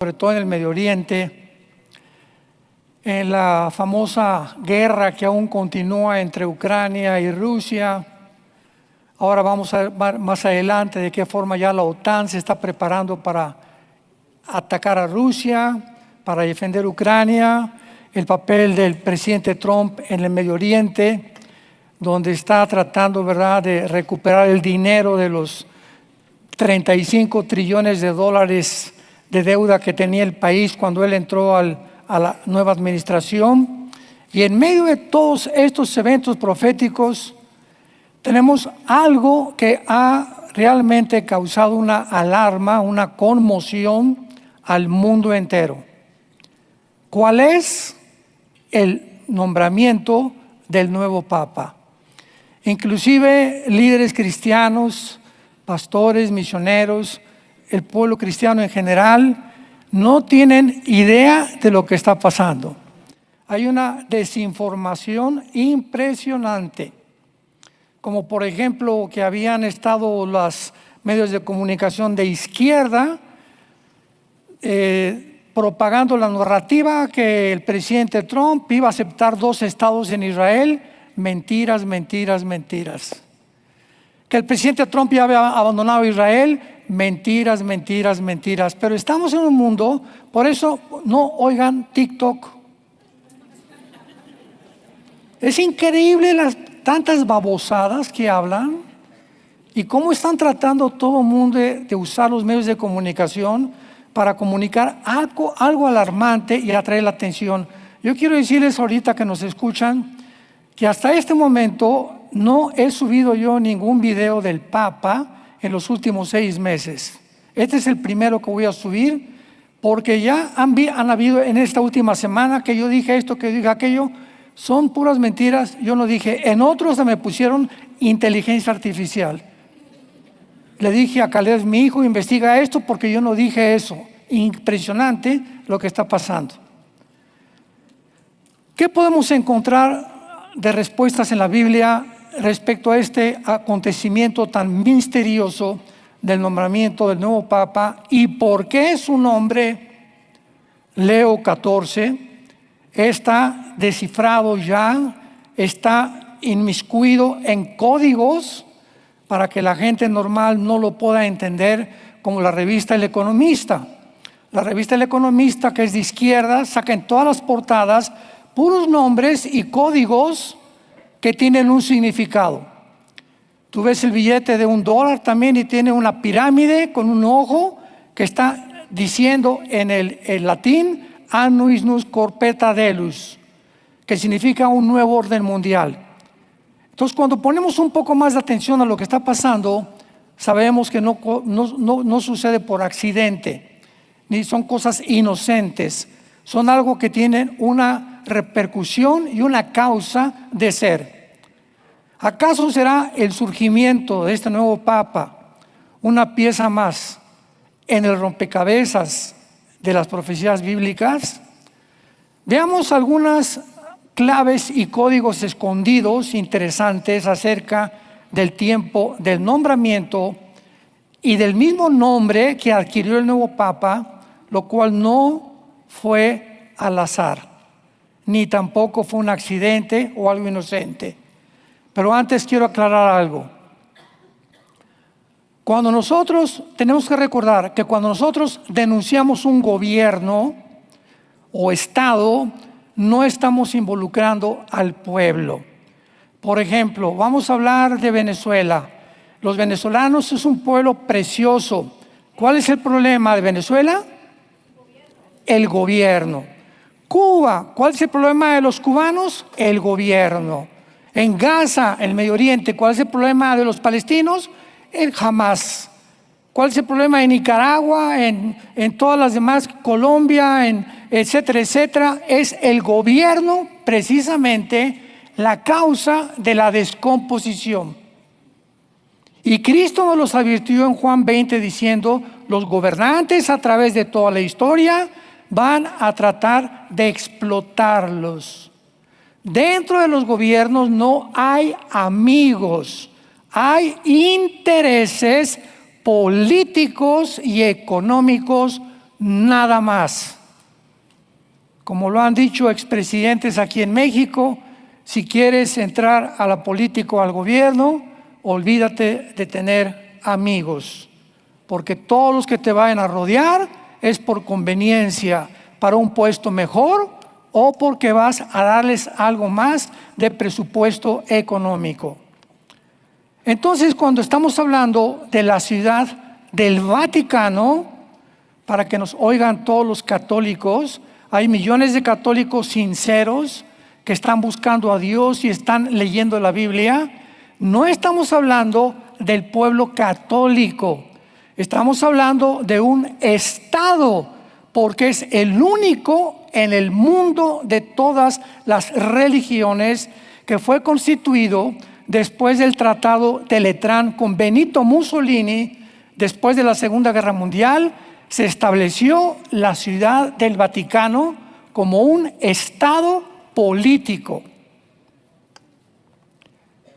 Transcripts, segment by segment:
sobre todo en el Medio Oriente, en la famosa guerra que aún continúa entre Ucrania y Rusia. Ahora vamos a ver más adelante de qué forma ya la OTAN se está preparando para atacar a Rusia, para defender Ucrania, el papel del presidente Trump en el Medio Oriente, donde está tratando, ¿verdad?, de recuperar el dinero de los 35 trillones de dólares de deuda que tenía el país cuando él entró a la nueva administración. Y en medio de todos estos eventos proféticos tenemos algo que ha realmente causado una alarma, una conmoción al mundo entero. ¿Cuál es el nombramiento del nuevo Papa? Inclusive líderes cristianos, pastores, misioneros, el pueblo cristiano en general, no tienen idea de lo que está pasando. Hay una desinformación impresionante, como por ejemplo que habían estado los medios de comunicación de izquierda propagando la narrativa que el presidente Trump iba a aceptar 2 estados en Israel. Mentiras, mentiras, mentiras. Que el presidente Trump ya había abandonado Israel. Mentiras, mentiras, mentiras. Pero estamos en un mundo, por eso no oigan TikTok. Es increíble las tantas babosadas que hablan y cómo están tratando todo el mundo de usar los medios de comunicación para comunicar algo alarmante y atraer la atención. Yo quiero decirles ahorita que nos escuchan que hasta este momento no he subido yo ningún video del Papa en los últimos 6 meses. Este es el primero que voy a subir porque ya han habido en esta última semana que yo dije esto, que dije aquello. Son puras mentiras. Yo no dije. En otros me pusieron inteligencia artificial. Le dije a Caleb, mi hijo, investiga esto porque yo no dije eso. Impresionante lo que está pasando. ¿Qué podemos encontrar de respuestas en la Biblia respecto a este acontecimiento tan misterioso del nombramiento del nuevo Papa y por qué su nombre, Leo XIV, está descifrado ya, está inmiscuido en códigos para que la gente normal no lo pueda entender, como la revista El Economista? La revista El Economista, que es de izquierda, saca en todas las portadas puros nombres y códigos que tienen un significado. Tú ves el billete de $1 también y tiene una pirámide con un ojo que está diciendo en el latín Annus Nus Corpora Deus, que significa un nuevo orden mundial. Entonces, cuando ponemos un poco más de atención a lo que está pasando, sabemos que no sucede por accidente, ni son cosas inocentes, son algo que tienen una repercusión y una causa de ser. ¿Acaso será el surgimiento de este nuevo Papa una pieza más en el rompecabezas de las profecías bíblicas? Veamos algunas claves y códigos escondidos interesantes acerca del tiempo del nombramiento y del mismo nombre que adquirió el nuevo Papa, lo cual no fue al azar, ni tampoco fue un accidente o algo inocente. Pero antes quiero aclarar algo. Cuando nosotros tenemos que recordar que cuando nosotros denunciamos un gobierno o estado, no estamos involucrando al pueblo. Por ejemplo, vamos a hablar de Venezuela. Los venezolanos es un pueblo precioso. ¿Cuál es el problema de Venezuela? El gobierno. Cuba, ¿cuál es el problema de los cubanos? El gobierno. En Gaza, el Medio Oriente, ¿cuál es el problema de los palestinos? El Hamas. ¿Cuál es el problema de Nicaragua, en todas las demás, Colombia, etcétera, etcétera? Es el gobierno precisamente la causa de la descomposición. Y Cristo nos los advirtió en Juan 20 diciendo, los gobernantes a través de toda la historia van a tratar de explotarlos. Dentro de los gobiernos no hay amigos, hay intereses políticos y económicos nada más. Como lo han dicho expresidentes aquí en México, si quieres entrar a la política o al gobierno, olvídate de tener amigos, porque todos los que te vayan a rodear es por conveniencia, para un puesto mejor o porque vas a darles algo más de presupuesto económico. Entonces, cuando estamos hablando de la ciudad del Vaticano, para que nos oigan todos los católicos, hay millones de católicos sinceros que están buscando a Dios y están leyendo la Biblia. No estamos hablando del pueblo católico, estamos hablando de un estado, porque es el único en el mundo de todas las religiones que fue constituido después del Tratado de Letrán con Benito Mussolini. Después de la Segunda Guerra Mundial se estableció la ciudad del Vaticano como un estado político.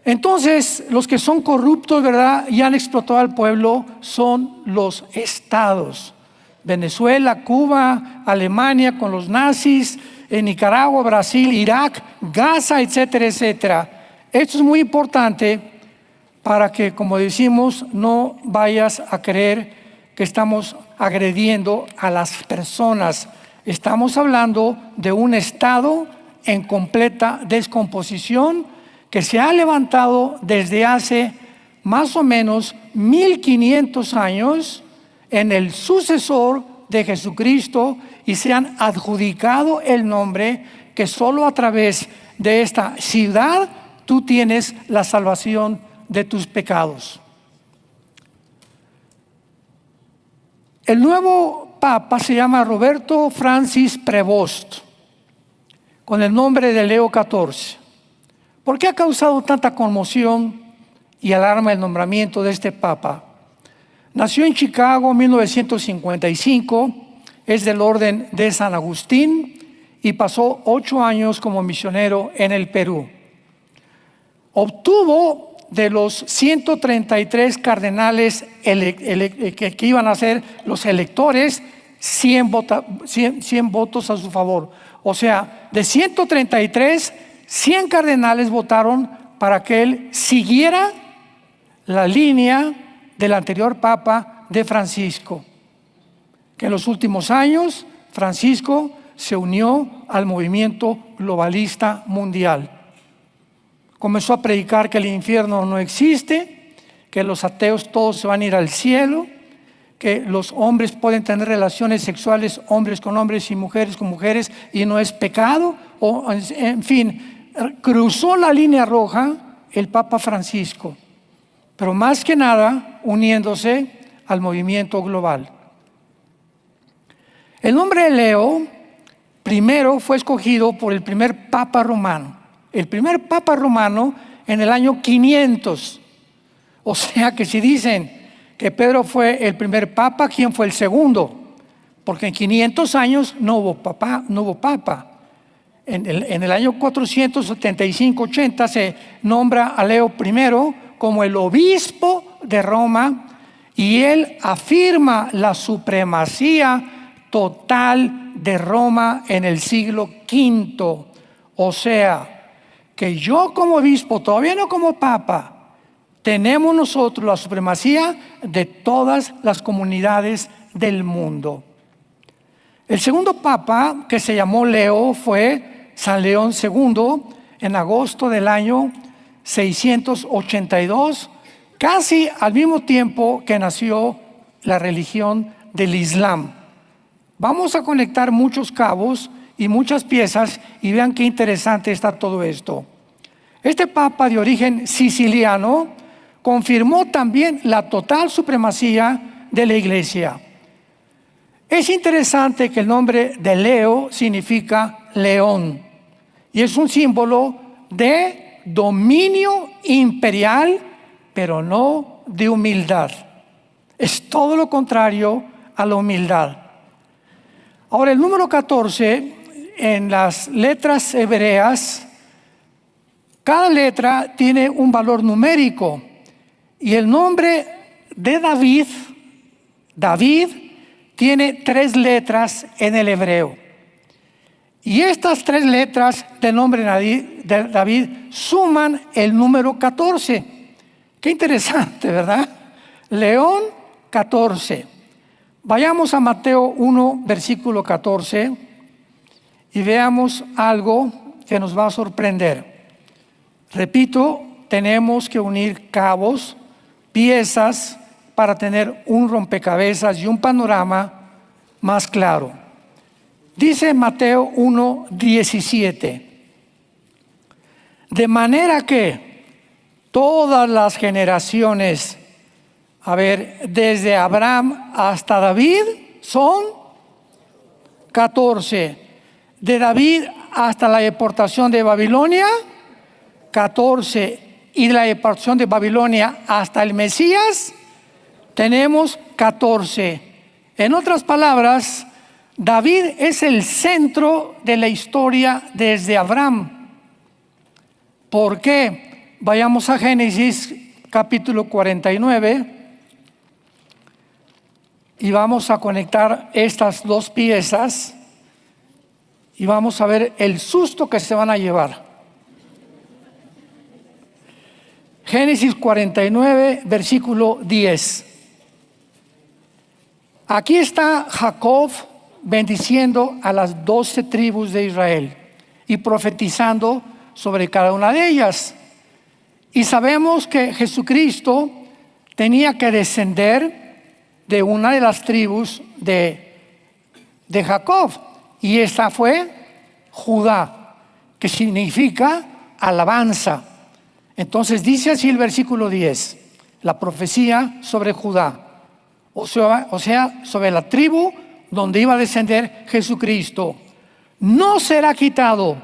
Entonces, los que son corruptos, ¿verdad?, y han explotado al pueblo son los estados. Venezuela, Cuba, Alemania con los nazis, Nicaragua, Brasil, Irak, Gaza, etcétera, etcétera. Esto es muy importante para que, como decimos, no vayas a creer que estamos agrediendo a las personas. Estamos hablando de un estado en completa descomposición que se ha levantado desde hace más o menos 1500 años en el sucesor de Jesucristo, y se han adjudicado el nombre que solo a través de esta ciudad tú tienes la salvación de tus pecados. El nuevo Papa se llama Roberto Francis Prevost, con el nombre de Leo XIV. ¿Por qué ha causado tanta conmoción y alarma el nombramiento de este Papa? Nació en Chicago en 1955, es del orden de San Agustín y pasó 8 años como misionero en el Perú. Obtuvo de los 133 cardenales que iban a ser los electores, 100 votos a su favor. O sea, de 133, 100 cardenales votaron para que él siguiera la línea del anterior Papa de Francisco, que en los últimos años Francisco se unió al movimiento globalista mundial. Comenzó a predicar que el infierno no existe, que los ateos todos se van a ir al cielo, que los hombres pueden tener relaciones sexuales, hombres con hombres y mujeres con mujeres, y no es pecado, o en fin, cruzó la línea roja el Papa Francisco, pero más que nada uniéndose al movimiento global. El nombre de Leo primero fue escogido por el primer Papa romano. El primer Papa romano en el año 500. O sea que si dicen que Pedro fue el primer Papa, ¿quién fue el segundo? Porque en 500 años no hubo Papa. En el año 475-80 se nombra a Leo I como el obispo de Roma, y él afirma la supremacía total de Roma en el siglo V. O sea, que yo como obispo, todavía no como papa, tenemos nosotros la supremacía de todas las comunidades del mundo. El segundo papa, que se llamó Leo, fue San León II, en agosto del año 682, casi al mismo tiempo que nació la religión del Islam. Vamos a conectar muchos cabos y muchas piezas y vean qué interesante está todo esto. Este papa de origen siciliano confirmó también la total supremacía de la iglesia. Es interesante que el nombre de Leo significa león y es un símbolo de dominio imperial, pero no de humildad. Es todo lo contrario a la humildad. Ahora, el número 14, en las letras hebreas, cada letra tiene un valor numérico, y el nombre de David tiene 3 letras en el hebreo. Y estas 3 letras del nombre de David suman el número 14. Qué interesante, ¿verdad? León 14. Vayamos a Mateo 1, versículo 14 y veamos algo que nos va a sorprender. Repito, tenemos que unir cabos, piezas, para tener un rompecabezas y un panorama más claro. Dice Mateo 1, 17. De manera que todas las generaciones, desde Abraham hasta David, son 14. De David hasta la deportación de Babilonia, 14. Y de la deportación de Babilonia hasta el Mesías, tenemos 14. En otras palabras, David es el centro de la historia desde Abraham. ¿Por qué? Vayamos a Génesis capítulo 49 y vamos a conectar estas 2 piezas y vamos a ver el susto que se van a llevar. Génesis 49, versículo 10. Aquí está Jacob bendiciendo a las 12 tribus de Israel y profetizando sobre cada una de ellas. Y sabemos que Jesucristo tenía que descender de una de las tribus de Jacob, y esta fue Judá, que significa alabanza. Entonces dice así el versículo 10, la profecía sobre Judá. O sea, sobre la tribu donde iba a descender Jesucristo. No será quitado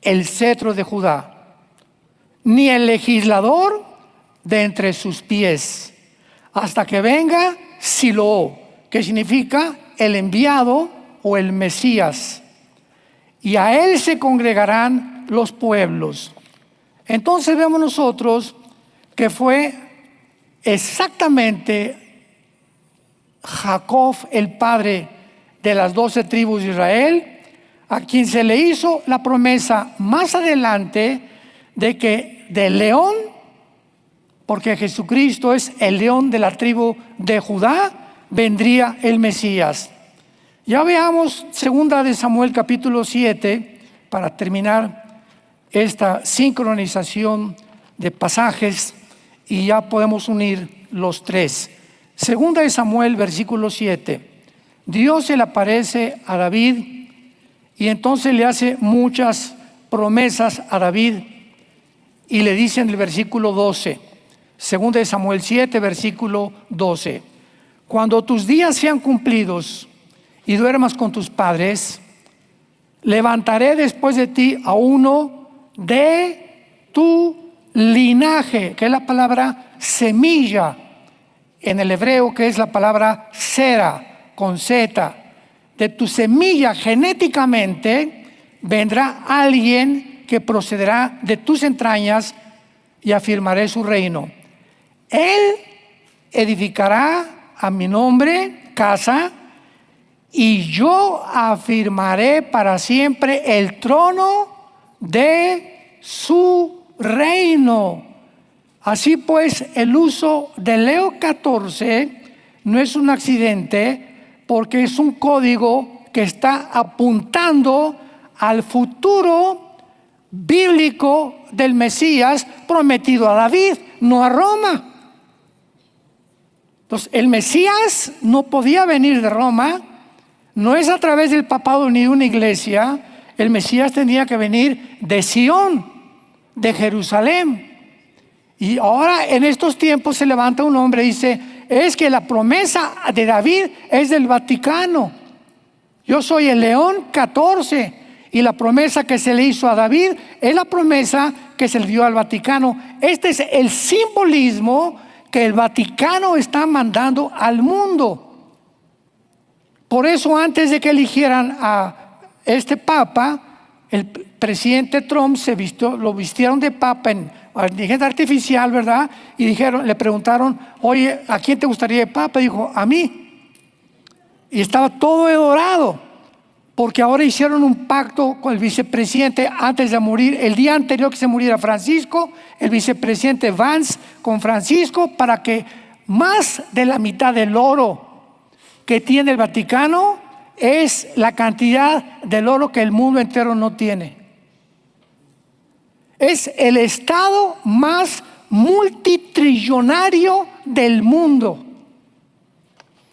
el cetro de Judá, ni el legislador de entre sus pies, hasta que venga Siloé, que significa el enviado o el Mesías, y a él se congregarán los pueblos. Entonces vemos nosotros que fue exactamente Jacob, el padre de las 12 tribus de Israel, a quien se le hizo la promesa más adelante de que del león, porque Jesucristo es el león de la tribu de Judá, vendría el Mesías. Ya veamos 2 de Samuel capítulo 7 para terminar esta sincronización de pasajes y ya podemos unir los 3. 2 de Samuel, versículo 7. Dios se le aparece a David y entonces le hace muchas promesas a David y le dice en el versículo 12, 2 de Samuel 7, versículo 12. Cuando tus días sean cumplidos y duermas con tus padres, levantaré después de ti a uno de tu linaje, que es la palabra semilla en el hebreo, que es la palabra sera, con Z. De tu semilla genéticamente vendrá alguien que procederá de tus entrañas y afirmaré su reino. Él edificará a mi nombre casa y yo afirmaré para siempre el trono de su reino. Así pues, el uso de Leo 14 no es un accidente, porque es un código que está apuntando al futuro bíblico del Mesías prometido a David, no a Roma. Entonces, el Mesías no podía venir de Roma, no es a través del papado ni de una iglesia. El Mesías tenía que venir de Sión, de Jerusalén. Y ahora en estos tiempos se levanta un hombre y dice, es que la promesa de David es del Vaticano. Yo soy el león 14 y la promesa que se le hizo a David es la promesa que se le dio al Vaticano. Este es el simbolismo que el Vaticano está mandando al mundo. Por eso, antes de que eligieran a este papa, el presidente Trump lo vistieron de papa en inteligencia artificial, ¿verdad? Y le preguntaron, oye, ¿a quién te gustaría de papa? Dijo, a mí. Y estaba todo dorado, porque ahora hicieron un pacto con el vicepresidente antes de morir. El día anterior que se muriera Francisco, el vicepresidente Vance con Francisco, para que más de la mitad del oro que tiene el Vaticano es la cantidad del oro que el mundo entero no tiene. Es el estado más multitrillonario del mundo.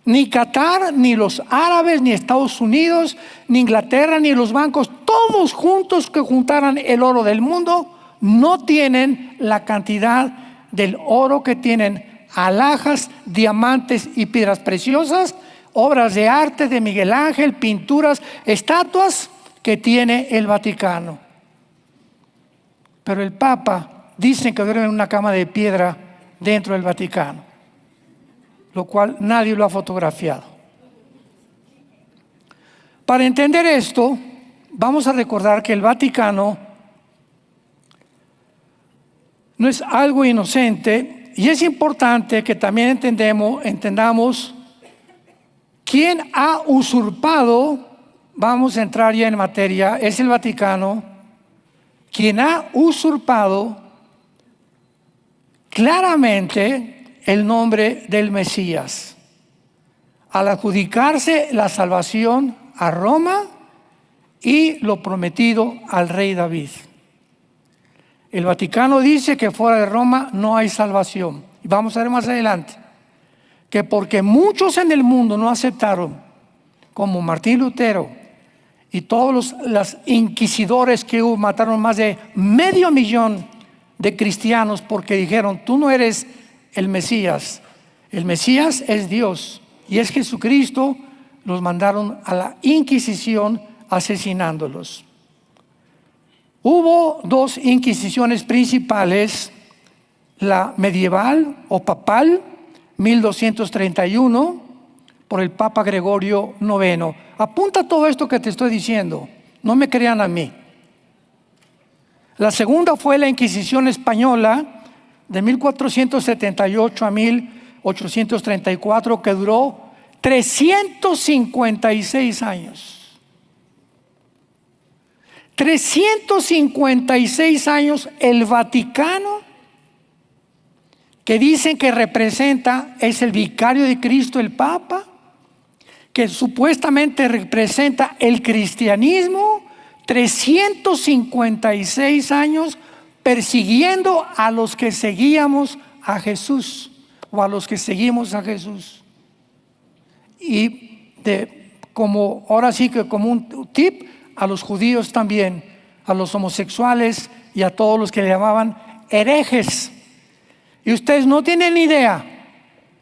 Ni Qatar, ni los árabes, ni Estados Unidos, ni Inglaterra, ni los bancos, todos juntos que juntaran el oro del mundo, no tienen la cantidad del oro que tienen alhajas, diamantes y piedras preciosas, obras de arte de Miguel Ángel, pinturas, estatuas que tiene el Vaticano. Pero el Papa dicen que duerme en una cama de piedra dentro del Vaticano, lo cual nadie lo ha fotografiado. Para entender esto, vamos a recordar que el Vaticano no es algo inocente, y es importante que también entendamos quién ha usurpado. Vamos a entrar ya en materia. Es el Vaticano quien ha usurpado claramente el nombre del Mesías, al adjudicarse la salvación a Roma y lo prometido al rey David. El Vaticano dice que fuera de Roma no hay salvación. Y vamos a ver más adelante que porque muchos en el mundo no aceptaron, como Martín Lutero y todos los inquisidores que mataron más de 500,000 de cristianos porque dijeron: tú no eres el Mesías es Dios y es Jesucristo. Los mandaron a la Inquisición asesinándolos. Hubo dos inquisiciones principales: la medieval o papal, 1231, por el Papa Gregorio IX. Apunta todo esto que te estoy diciendo, no me crean a mí. La segunda fue la Inquisición española, de 1478 a 1834, que duró 356 años. 356 años el Vaticano, que dicen que representa, es el vicario de Cristo, el Papa, que supuestamente representa el cristianismo. 356 años persiguiendo a los que seguíamos a Jesús, o a los que seguimos a Jesús. Y como ahora sí que como un tip, a los judíos también, a los homosexuales y a todos los que le llamaban herejes. Y ustedes no tienen idea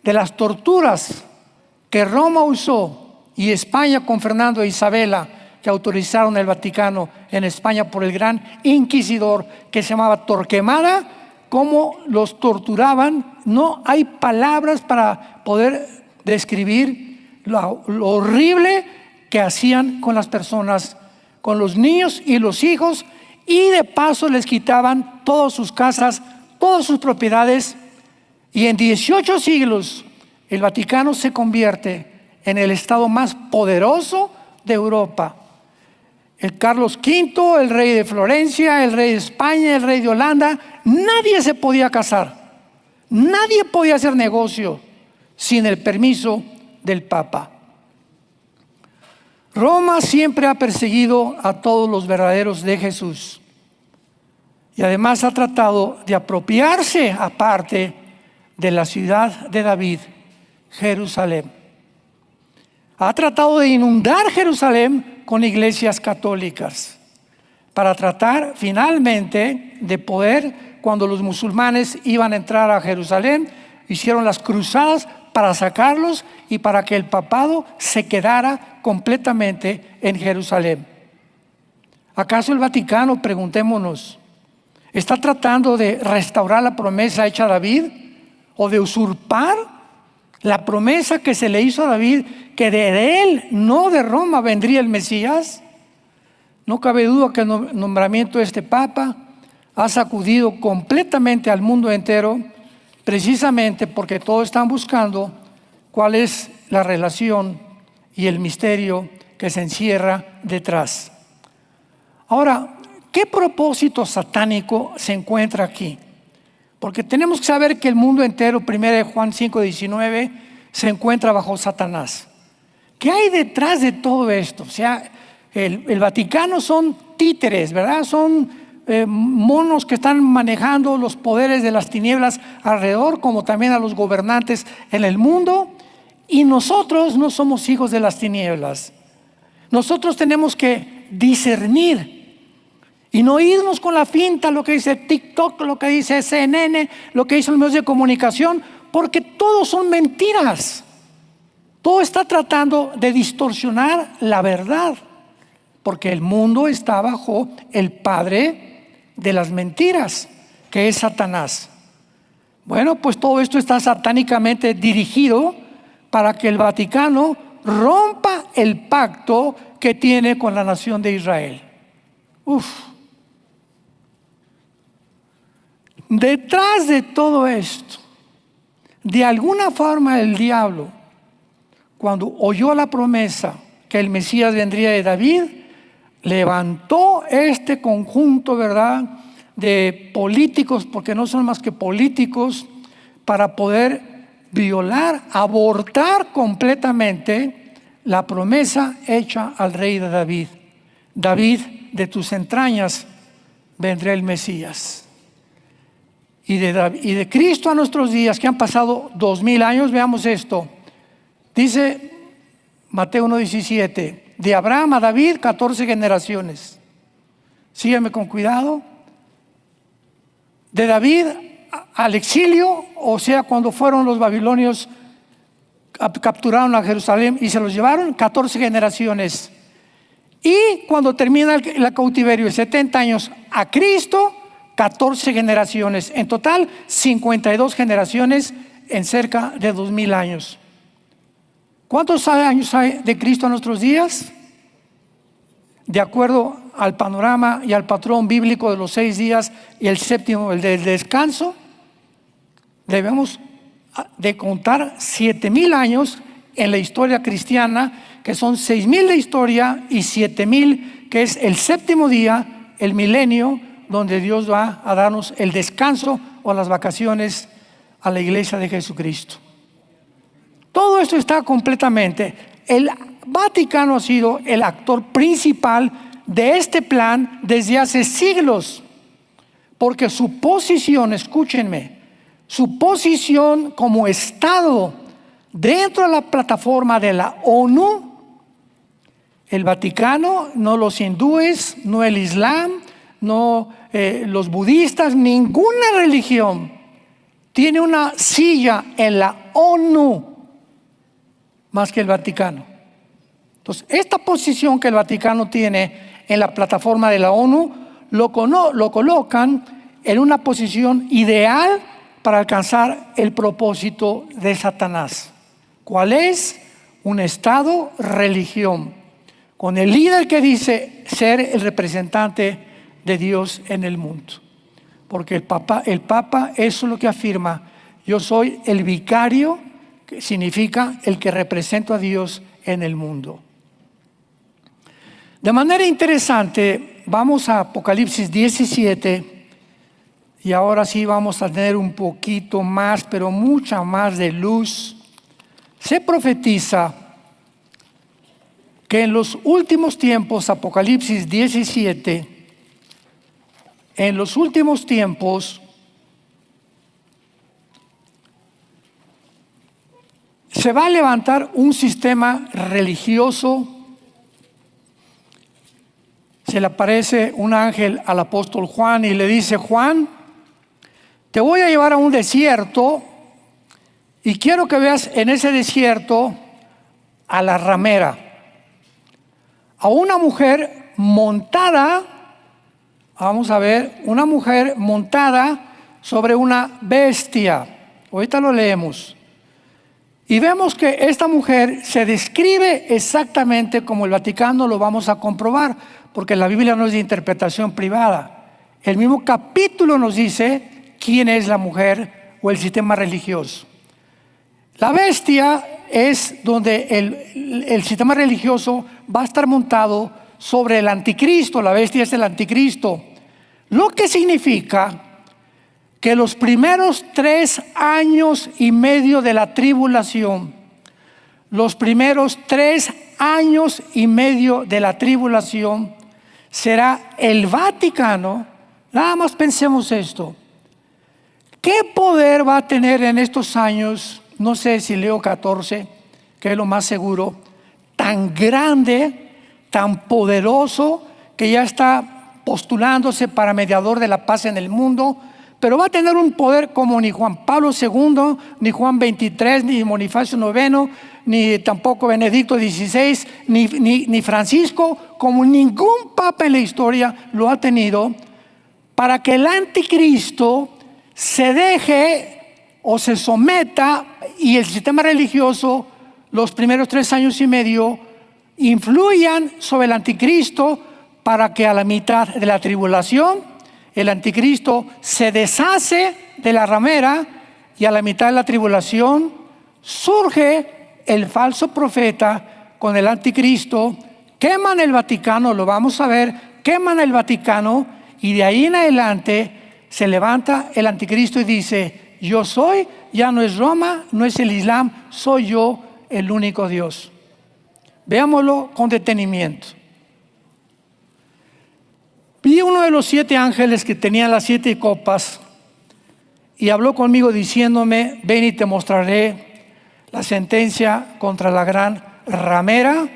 de las torturas que Roma usó y España con Fernando e Isabela, que autorizaron el Vaticano en España por el gran inquisidor que se llamaba Torquemada, cómo los torturaban. No hay palabras para poder describir lo horrible que hacían con las personas, con los niños y los hijos, y de paso les quitaban todas sus casas, todas sus propiedades. Y en 18 siglos el Vaticano se convierte en el estado más poderoso de Europa. El Carlos V, el rey de Florencia, el rey de España, el rey de Holanda, nadie se podía casar, nadie podía hacer negocio sin el permiso del Papa. Roma siempre ha perseguido a todos los verdaderos de Jesús y además ha tratado de apropiarse aparte de la ciudad de David, Jerusalén. Ha tratado de inundar Jerusalén con iglesias católicas para tratar finalmente de poder, cuando los musulmanes iban a entrar a Jerusalén, hicieron las cruzadas para sacarlos y para que el papado se quedara completamente en Jerusalén. ¿Acaso el Vaticano, preguntémonos, está tratando de restaurar la promesa hecha a David o de usurpar la promesa que se le hizo a David, que de él, no de Roma, vendría el Mesías? No cabe duda que el nombramiento de este Papa ha sacudido completamente al mundo entero, precisamente porque todos están buscando cuál es la relación y el misterio que se encierra detrás. Ahora, ¿qué propósito satánico se encuentra aquí? Porque tenemos que saber que el mundo entero, 1 Juan 5:19, se encuentra bajo Satanás. ¿Qué hay detrás de todo esto? O sea, el Vaticano son títeres, ¿verdad? Son monos que están manejando los poderes de las tinieblas alrededor, como también a los gobernantes en el mundo. Y nosotros no somos hijos de las tinieblas. Nosotros tenemos que discernir y no irnos con la finta, lo que dice TikTok, lo que dice CNN, lo que dicen los medios de comunicación, porque todos son mentiras. Todo está tratando de distorsionar la verdad, porque el mundo está bajo el padre de las mentiras, que es Satanás. Bueno, pues todo esto está satánicamente dirigido para que el Vaticano rompa el pacto que tiene con la nación de Israel. Detrás de todo esto, de alguna forma el diablo, cuando oyó la promesa que el Mesías vendría de David, levantó este conjunto, ¿verdad?, de políticos, porque no son más que políticos, para poder violar, abortar completamente la promesa hecha al rey de David. David, de tus entrañas vendrá el Mesías. Y de Cristo a nuestros días, que han pasado 2000 años, veamos esto. Dice Mateo 1:17, de Abraham a David 14 generaciones. Síganme con cuidado. De David al exilio, o sea, cuando fueron los babilonios, capturaron a Jerusalén y se los llevaron, 14 generaciones. Y cuando termina el cautiverio, 70 años, a Cristo, 14 generaciones. En total, 52 generaciones en cerca de 2000 años. ¿Cuántos años hay de Cristo a nuestros días? De acuerdo al panorama y al patrón bíblico de los 6 días y el séptimo, el del descanso, debemos de contar 7000 años en la historia cristiana, que son 6000 de historia y 7000 que es el séptimo día, el milenio, donde Dios va a darnos el descanso o las vacaciones a la iglesia de Jesucristo. Todo esto está completamente. El Vaticano ha sido el actor principal de este plan desde hace siglos, porque su posición, escúchenme, su posición como Estado dentro de la plataforma de la ONU, el Vaticano, no los hindúes, no el Islam, no los budistas, ninguna religión tiene una silla en la ONU más que el Vaticano. Entonces, esta posición que el Vaticano tiene en la plataforma de la ONU lo colocan en una posición ideal para alcanzar el propósito de Satanás. ¿Cuál es? Un Estado religión, con el líder que dice ser el representante de Dios en el mundo. Porque el Papa eso es lo que afirma: yo soy el vicario, que significa el que representa a Dios en el mundo. De manera interesante, vamos a Apocalipsis 17 y ahora sí vamos a tener un poquito más, pero mucha más de luz. Se profetiza que en los últimos tiempos, Apocalipsis 17, en los últimos tiempos se va a levantar un sistema religioso. Se le aparece un ángel al apóstol Juan y le dice: Juan, te voy a llevar a un desierto y quiero que veas en ese desierto a la ramera, a una mujer montada, vamos a ver, una mujer montada sobre una bestia. Ahorita lo leemos. Y vemos que esta mujer se describe exactamente como el Vaticano lo vamos a comprobar, porque la Biblia no es de interpretación privada. El mismo capítulo nos dice quién es la mujer o el sistema religioso. La bestia es donde el sistema religioso va a estar montado sobre el anticristo. La bestia es el anticristo. Lo que significa que los primeros 3 años y medio de la tribulación, los primeros 3 años y medio de la tribulación, será el Vaticano. Nada más pensemos esto. ¿Qué poder va a tener en estos años? No sé si Leo XIV, que es lo más seguro, tan grande, tan poderoso, que ya está postulándose para mediador de la paz en el mundo, pero va a tener un poder como ni Juan Pablo II, ni Juan XXIII, ni Bonifacio IX, ni tampoco Benedicto XVI, ni Francisco, como ningún papa en la historia lo ha tenido, para que el anticristo se deje o se someta y el sistema religioso los primeros 3 años y medio influyan sobre el anticristo, para que a la mitad de la tribulación el anticristo se deshace de la ramera y a la mitad de la tribulación surge el falso profeta con el anticristo. Queman el Vaticano, lo vamos a ver, queman el Vaticano y de ahí en adelante se levanta el anticristo y dice: yo soy, ya no es Roma, no es el Islam, soy yo el único Dios. Veámoslo con detenimiento. Vi uno de los 7 ángeles que tenía las 7 copas y habló conmigo diciéndome: ven y te mostraré la sentencia contra la gran ramera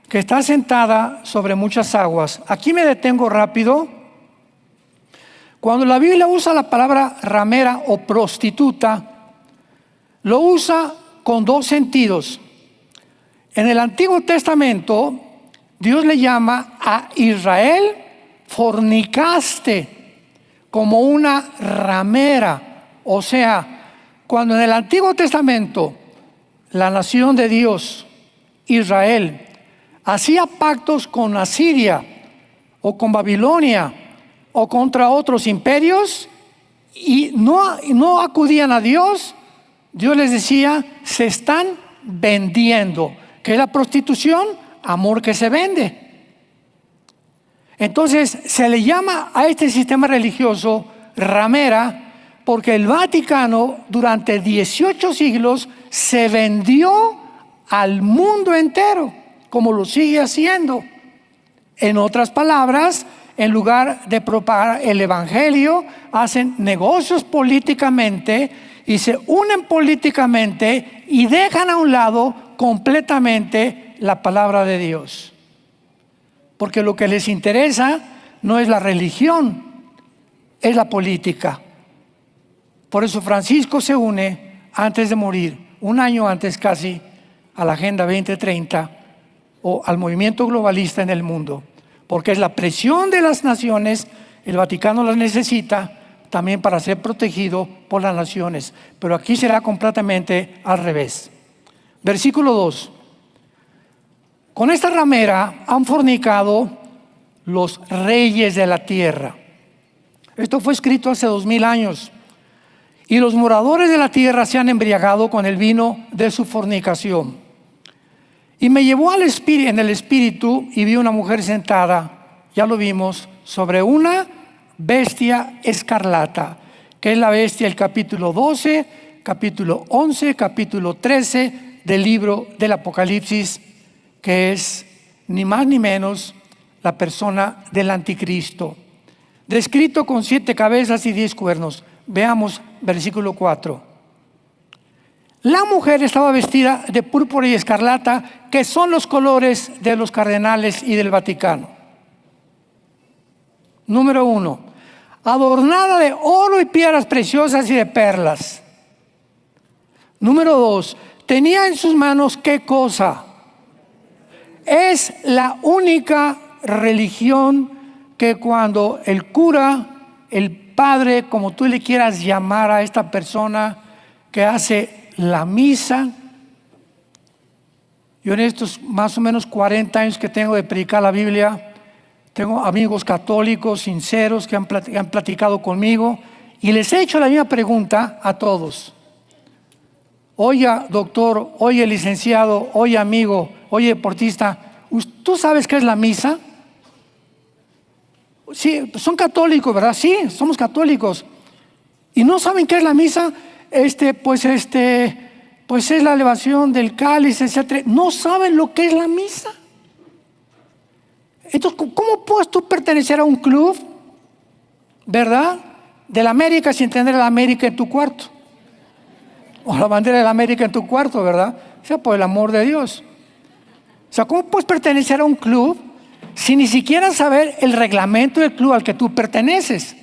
que está sentada sobre muchas aguas. Aquí me detengo rápido. Cuando la Biblia usa la palabra ramera o prostituta, lo usa con 2 sentidos. En el Antiguo Testamento, Dios le llama a Israel: fornicaste, como una ramera. O sea, cuando en el Antiguo Testamento la nación de Dios, Israel, hacía pactos con Asiria o con Babilonia o contra otros imperios y no acudían a Dios, Dios les decía: se están vendiendo. ¿Qué es la prostitución? Amor que se vende. Entonces se le llama a este sistema religioso ramera, porque el Vaticano durante 18 siglos se vendió al mundo entero, como lo sigue haciendo. En otras palabras, en lugar de propagar el evangelio, hacen negocios políticamente y se unen políticamente y dejan a un lado completamente la palabra de Dios. Porque lo que les interesa no es la religión, es la política. Por eso Francisco se une antes de morir, un año antes casi, a la Agenda 2030 o al movimiento globalista en el mundo. Porque es la presión de las naciones, el Vaticano las necesita también para ser protegido por las naciones. Pero aquí será completamente al revés. Versículo 2. Con esta ramera han fornicado los reyes de la tierra. Esto fue escrito hace 2000 años. Y los moradores de la tierra se han embriagado con el vino de su fornicación. Y me llevó en el espíritu y vi una mujer sentada, ya lo vimos, sobre una bestia escarlata, que es la bestia, el capítulo 12, capítulo 11, capítulo 13 del libro del Apocalipsis, que es ni más ni menos la persona del anticristo, descrito con 7 cabezas y 10 cuernos. Veamos versículo 4. La mujer estaba vestida de púrpura y escarlata, que son los colores de los cardenales y del Vaticano. Número 1, adornada de oro y piedras preciosas y de perlas. Número 2, tenía en sus manos ¿qué cosa? Es la única religión que cuando el cura, el padre, como tú le quieras llamar a esta persona que hace la misa, yo en estos más o menos 40 años que tengo de predicar la Biblia, tengo amigos católicos sinceros que han platicado conmigo y les he hecho la misma pregunta a todos. oye doctor, oye licenciado, oye amigo, oye deportista, ¿tú sabes qué es la misa? Sí, son católicos, ¿verdad? Sí, somos católicos. ¿Y no saben qué es la misa? Pues es la elevación del cáliz, etc. No saben lo que es la misa. Entonces, ¿cómo puedes tú pertenecer a un club, verdad, de la América sin tener la América en tu cuarto? O la bandera de la América en tu cuarto, ¿verdad? O sea, por el amor de Dios. O sea, ¿cómo puedes pertenecer a un club sin ni siquiera saber el reglamento del club al que tú perteneces?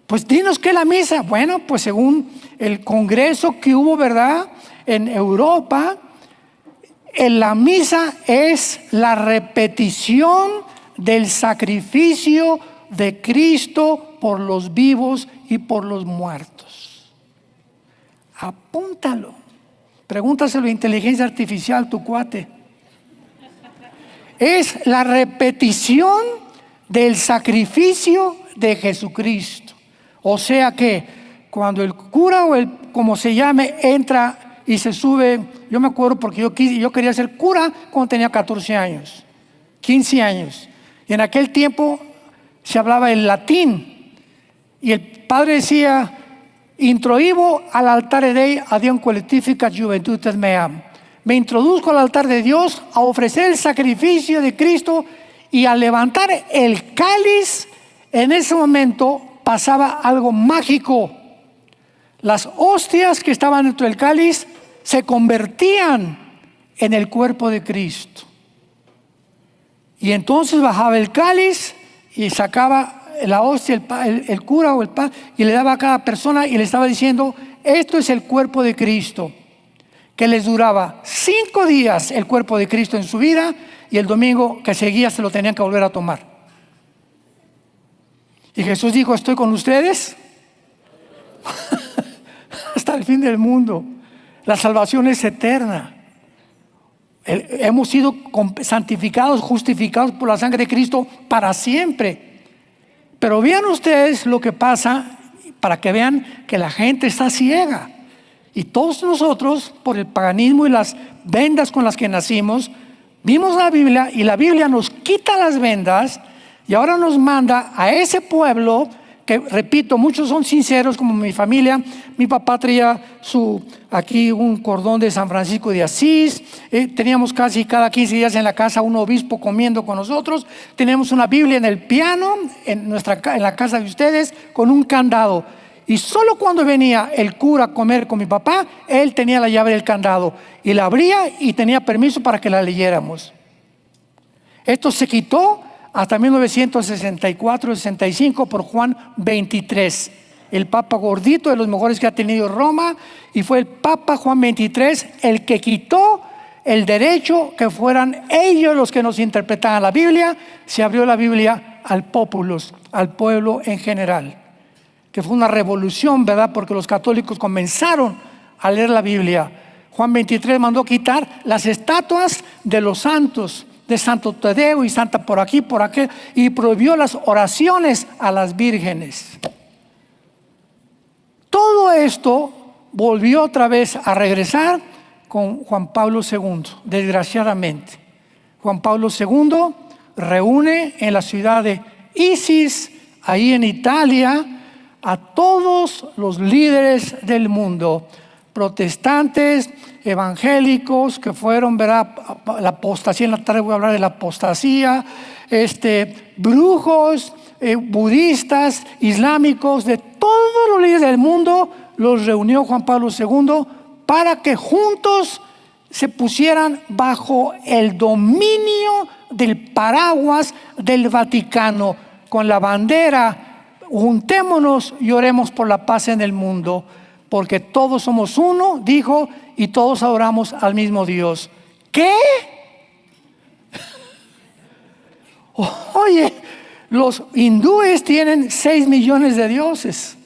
Pues dinos qué es la misa. Bueno, pues según el congreso que hubo, ¿verdad?, en Europa, la misa es la repetición del sacrificio de Cristo por los vivos y por los muertos. Apúntalo. Pregúntaselo a inteligencia artificial, tu cuate. Es la repetición del sacrificio de Jesucristo. O sea que cuando el cura o como se llame, entra y se sube, yo me acuerdo porque yo quería ser cura cuando tenía 14 años, 15 años. Y en aquel tiempo se hablaba el latín. Y el padre decía, introibo al altare Dei a Dion qualificat juventudes meam. Me introduzco al altar de Dios a ofrecer el sacrificio de Cristo, y al levantar el cáliz, en ese momento pasaba algo mágico. Las hostias que estaban dentro del cáliz se convertían en el cuerpo de Cristo. Y entonces bajaba el cáliz y sacaba la hostia, el cura o el padre, y le daba a cada persona y le estaba diciendo, esto es el cuerpo de Cristo, que les duraba 5 días el cuerpo de Cristo en su vida, y el domingo que seguía se lo tenían que volver a tomar. Y Jesús dijo, estoy con ustedes hasta el fin del mundo. La salvación es eterna. Hemos sido santificados, justificados por la sangre de Cristo para siempre. Pero vean ustedes lo que pasa, para que vean que la gente está ciega. Y todos nosotros, por el paganismo y las vendas con las que nacimos, vimos la Biblia y la Biblia nos quita las vendas y ahora nos manda a ese pueblo que, repito, muchos son sinceros, como mi familia. Mi papá traía aquí un cordón de San Francisco de Asís. Teníamos casi cada 15 días en la casa un obispo comiendo con nosotros. Teníamos una Biblia en el piano, en la casa de ustedes, con un candado. Y solo cuando venía el cura a comer con mi papá, él tenía la llave del candado y la abría y tenía permiso para que la leyéramos. Esto se quitó hasta 1964-65 por Juan XXIII, el papa gordito, de los mejores que ha tenido Roma, y fue el papa Juan XXIII el que quitó el derecho que fueran ellos los que nos interpretaran la Biblia. Se abrió la Biblia al populus, al pueblo en general, que fue una revolución, ¿verdad? Porque los católicos comenzaron a leer la Biblia. Juan XXIII mandó quitar las estatuas de los santos, de Santo Tadeo y Santa por aquí, por aquel, y prohibió las oraciones a las vírgenes. Todo esto volvió otra vez a regresar con Juan Pablo II, desgraciadamente. Juan Pablo II reúne en la ciudad de Isis, ahí en Italia, a todos los líderes del mundo, protestantes, evangélicos, que fueron, ¿verdad?, la apostasía. En la tarde voy a hablar de la apostasía, brujos, budistas, islámicos, de todos los líderes del mundo, los reunió Juan Pablo II para que juntos se pusieran bajo el dominio del paraguas del Vaticano, con la bandera: juntémonos y oremos por la paz en el mundo, porque todos somos uno, dijo, y todos adoramos al mismo Dios. ¿Qué? Oye, los hindúes tienen 6 millones de dioses.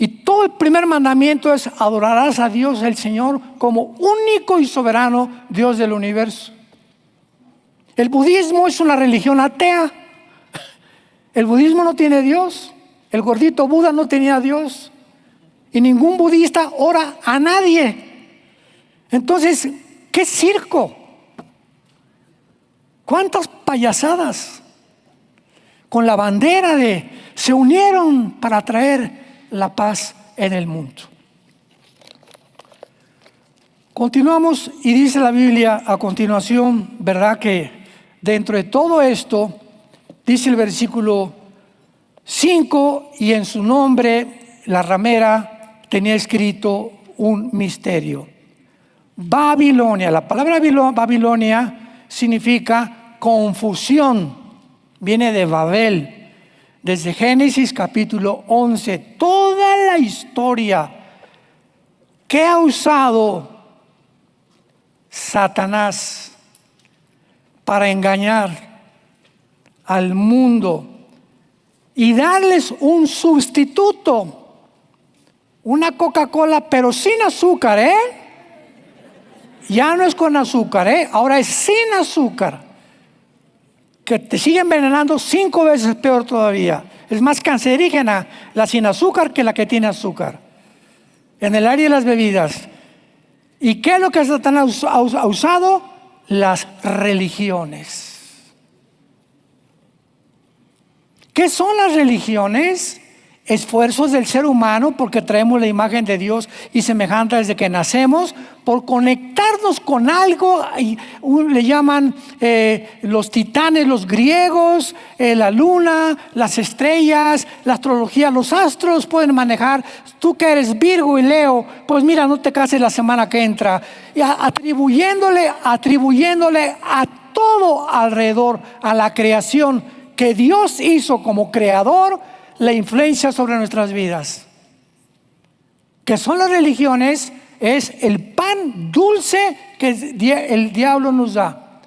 Y todo el primer mandamiento es: adorarás a Dios el Señor como único y soberano Dios del universo. El budismo es una religión atea. El budismo no tiene Dios. El gordito Buda no tenía Dios. Y ningún budista ora a nadie. Entonces, ¿qué circo? ¿Cuántas payasadas? Con la bandera de se unieron para traer la paz en el mundo. Continuamos y dice la Biblia a continuación, ¿verdad? Que dentro de todo esto, dice el versículo 5, y en su nombre la ramera tenía escrito un misterio. Babilonia, la palabra Babilonia significa confusión, viene de Babel. Desde Génesis capítulo 11, toda la historia que ha usado Satanás para engañar al mundo y darles un sustituto, una Coca-Cola pero sin azúcar, ya no es con azúcar, ahora es sin azúcar, que te sigue envenenando 5 veces peor todavía. Es más cancerígena la sin azúcar que la que tiene azúcar en el área de las bebidas. ¿Y qué es lo que Satanás ha usado? Las religiones. ¿Qué son las religiones? Esfuerzos del ser humano, porque traemos la imagen de Dios y semejanza desde que nacemos, por conectarnos con algo. Le llaman los titanes, los griegos, la luna, las estrellas, la astrología, los astros pueden manejar. Tú que eres Virgo y Leo, pues mira, no te cases la semana que entra. Y atribuyéndole a todo alrededor, a la creación que Dios hizo como creador, la influencia sobre nuestras vidas. Que son las religiones, es el pan dulce que el diablo nos da.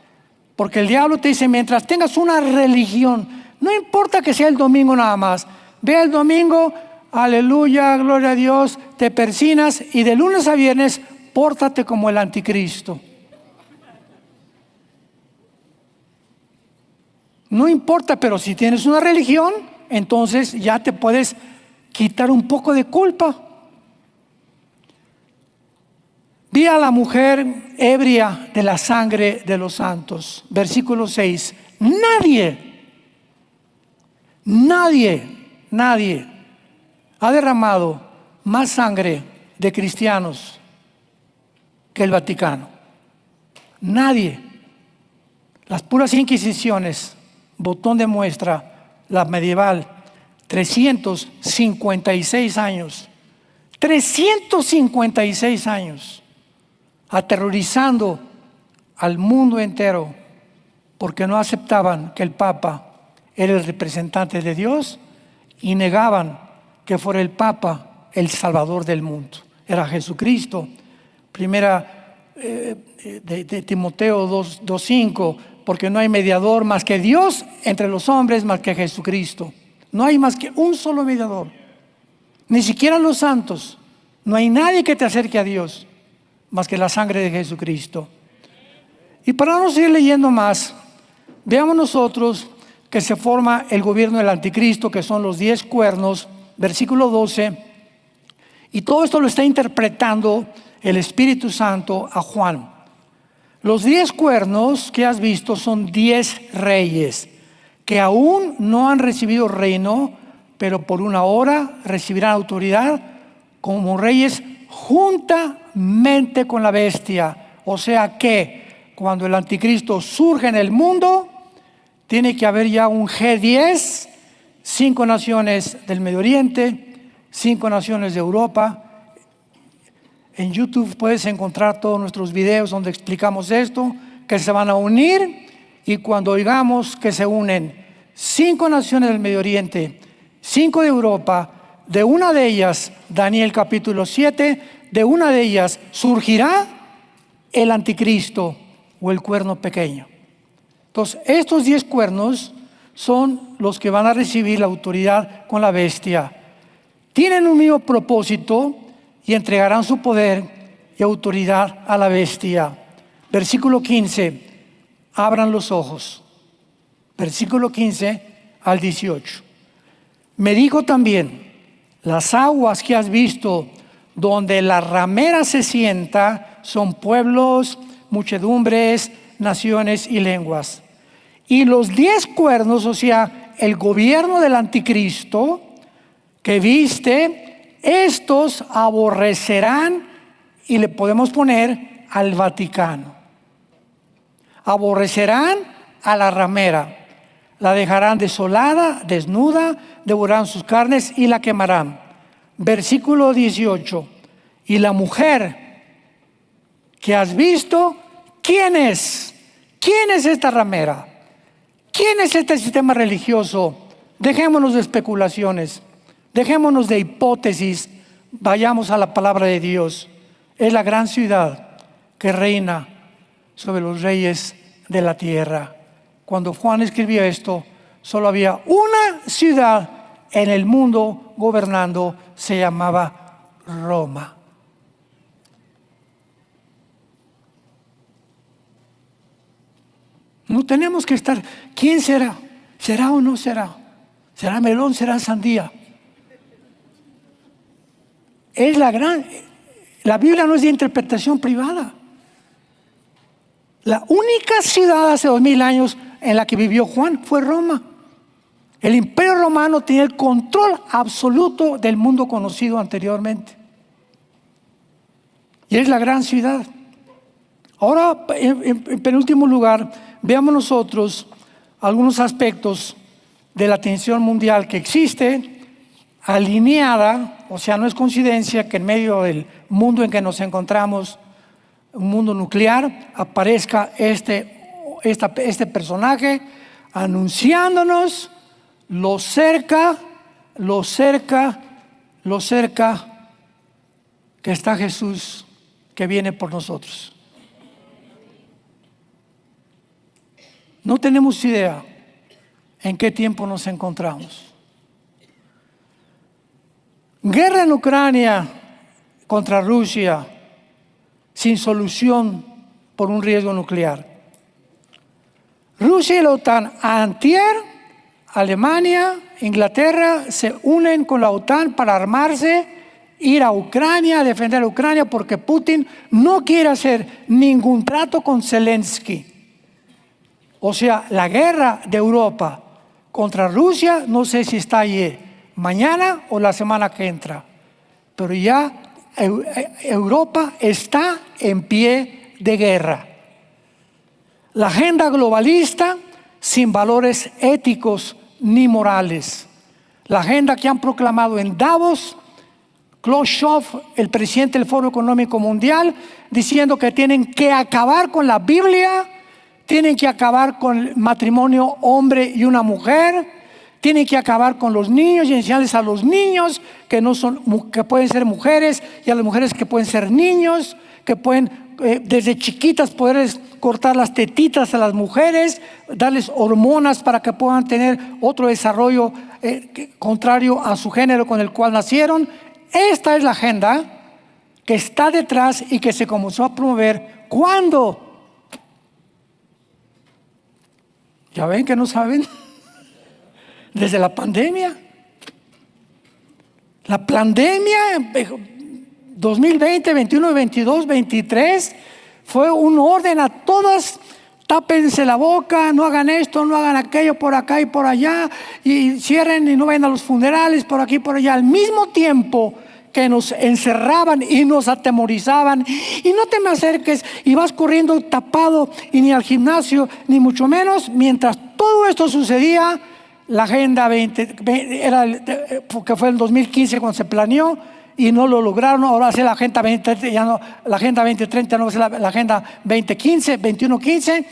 Porque el diablo te dice, mientras tengas una religión, no importa que sea el domingo nada más, ve el domingo, aleluya, gloria a Dios, te persinas y de lunes a viernes pórtate como el anticristo. No importa, pero si tienes una religión, entonces ya te puedes quitar un poco de culpa. Vi a la mujer ebria de la sangre de los santos. Versículo 6. Nadie ha derramado más sangre de cristianos que el Vaticano. Nadie. Las puras inquisiciones, botón de muestra, la medieval, 356 años. 356 años. Aterrorizando al mundo entero porque no aceptaban que el Papa era el representante de Dios y negaban que fuera el Papa el Salvador del mundo. Era Jesucristo. Primera de Timoteo 2:5, porque no hay mediador más que Dios entre los hombres, más que Jesucristo. No hay más que un solo mediador. Ni siquiera los santos. No hay nadie que te acerque a Dios más que la sangre de Jesucristo. Y para no seguir leyendo más, veamos nosotros que se forma el gobierno del anticristo, que son los 10 cuernos, versículo 12. Y todo esto lo está interpretando el Espíritu Santo a Juan. Los 10 cuernos que has visto son 10 reyes que aún no han recibido reino, pero por una hora recibirán autoridad como reyes juntamente con la bestia. O sea que cuando el anticristo surge en el mundo, tiene que haber ya un G10, 5 naciones del Medio Oriente, 5 naciones de Europa. En YouTube puedes encontrar todos nuestros videos donde explicamos esto, que se van a unir, y cuando oigamos que se unen 5 naciones del Medio Oriente, 5 de Europa, de una de ellas, Daniel capítulo 7, de una de ellas surgirá el anticristo o el cuerno pequeño. Entonces, estos 10 cuernos son los que van a recibir la autoridad con la bestia. Tienen un mismo propósito y entregarán su poder y autoridad a la bestia. Versículo 15, abran los ojos. Versículo 15 al 18. Me dijo también, Las aguas que has visto, donde la ramera se sienta, son pueblos, muchedumbres, naciones y lenguas. Y los 10 cuernos, o sea, el gobierno del anticristo que viste, estos aborrecerán, y le podemos poner al Vaticano. Aborrecerán a la ramera, la dejarán desolada, desnuda, devorarán sus carnes y la quemarán. Versículo 18. Y la mujer que has visto, ¿quién es? ¿Quién es esta ramera? ¿Quién es este sistema religioso? Dejémonos de especulaciones, dejémonos de hipótesis, vayamos a la palabra de Dios. Es la gran ciudad que reina sobre los reyes de la tierra. Cuando Juan escribió esto, solo había una ciudad en el mundo gobernando, se llamaba Roma. No tenemos que estar, ¿quién será? ¿Será o no será? ¿Será melón? ¿Será sandía? Es la Biblia no es de interpretación privada. La única ciudad hace 2000 años en la que vivió Juan fue Roma. El Imperio Romano tenía el control absoluto del mundo conocido anteriormente. Y es la gran ciudad. Ahora, en penúltimo lugar, veamos nosotros algunos aspectos de la tensión mundial que existe, alineada, o sea, no es coincidencia que en medio del mundo en que nos encontramos, un mundo nuclear, aparezca este personaje anunciándonos lo cerca que está Jesús, que viene por nosotros. No tenemos idea en qué tiempo nos encontramos. Guerra en Ucrania contra Rusia, sin solución por un riesgo nuclear. Rusia y la OTAN, antier, Alemania, Inglaterra se unen con la OTAN para armarse, ir a Ucrania, a defender a Ucrania, porque Putin no quiere hacer ningún trato con Zelensky. O sea, la guerra de Europa contra Rusia, no sé si está allí mañana o la semana que entra, pero ya Europa está en pie de guerra. La agenda globalista sin valores éticos ni morales. La agenda que han proclamado en Davos, Klaus Schwab, el presidente del Foro Económico Mundial, diciendo que tienen que acabar con la Biblia, tienen que acabar con el matrimonio hombre y una mujer, tienen que acabar con los niños y enseñarles a los niños que pueden ser mujeres, y a las mujeres que pueden ser niños, que pueden desde chiquitas poderles cortar las tetitas a las mujeres, darles hormonas para que puedan tener otro desarrollo contrario a su género con el cual nacieron. Esta es la agenda que está detrás y que se comenzó a promover. ¿Cuándo? ¿Ya ven que no saben? Desde la pandemia. La pandemia 2020, 21, 22, 23 fue un orden a todas. Tápense la boca, no hagan esto, no hagan aquello, por acá y por allá, y cierren y no vayan a los funerales, por aquí y por allá. Al mismo tiempo que nos encerraban y nos atemorizaban, y no te me acerques, y vas corriendo tapado, y ni al gimnasio, ni mucho menos. Mientras todo esto sucedía, la Agenda 20, que fue en 2015 cuando se planeó, y no lo lograron. Ahora hace la Agenda 2030, ya no, la Agenda 2030 no es la Agenda 2015, 2115.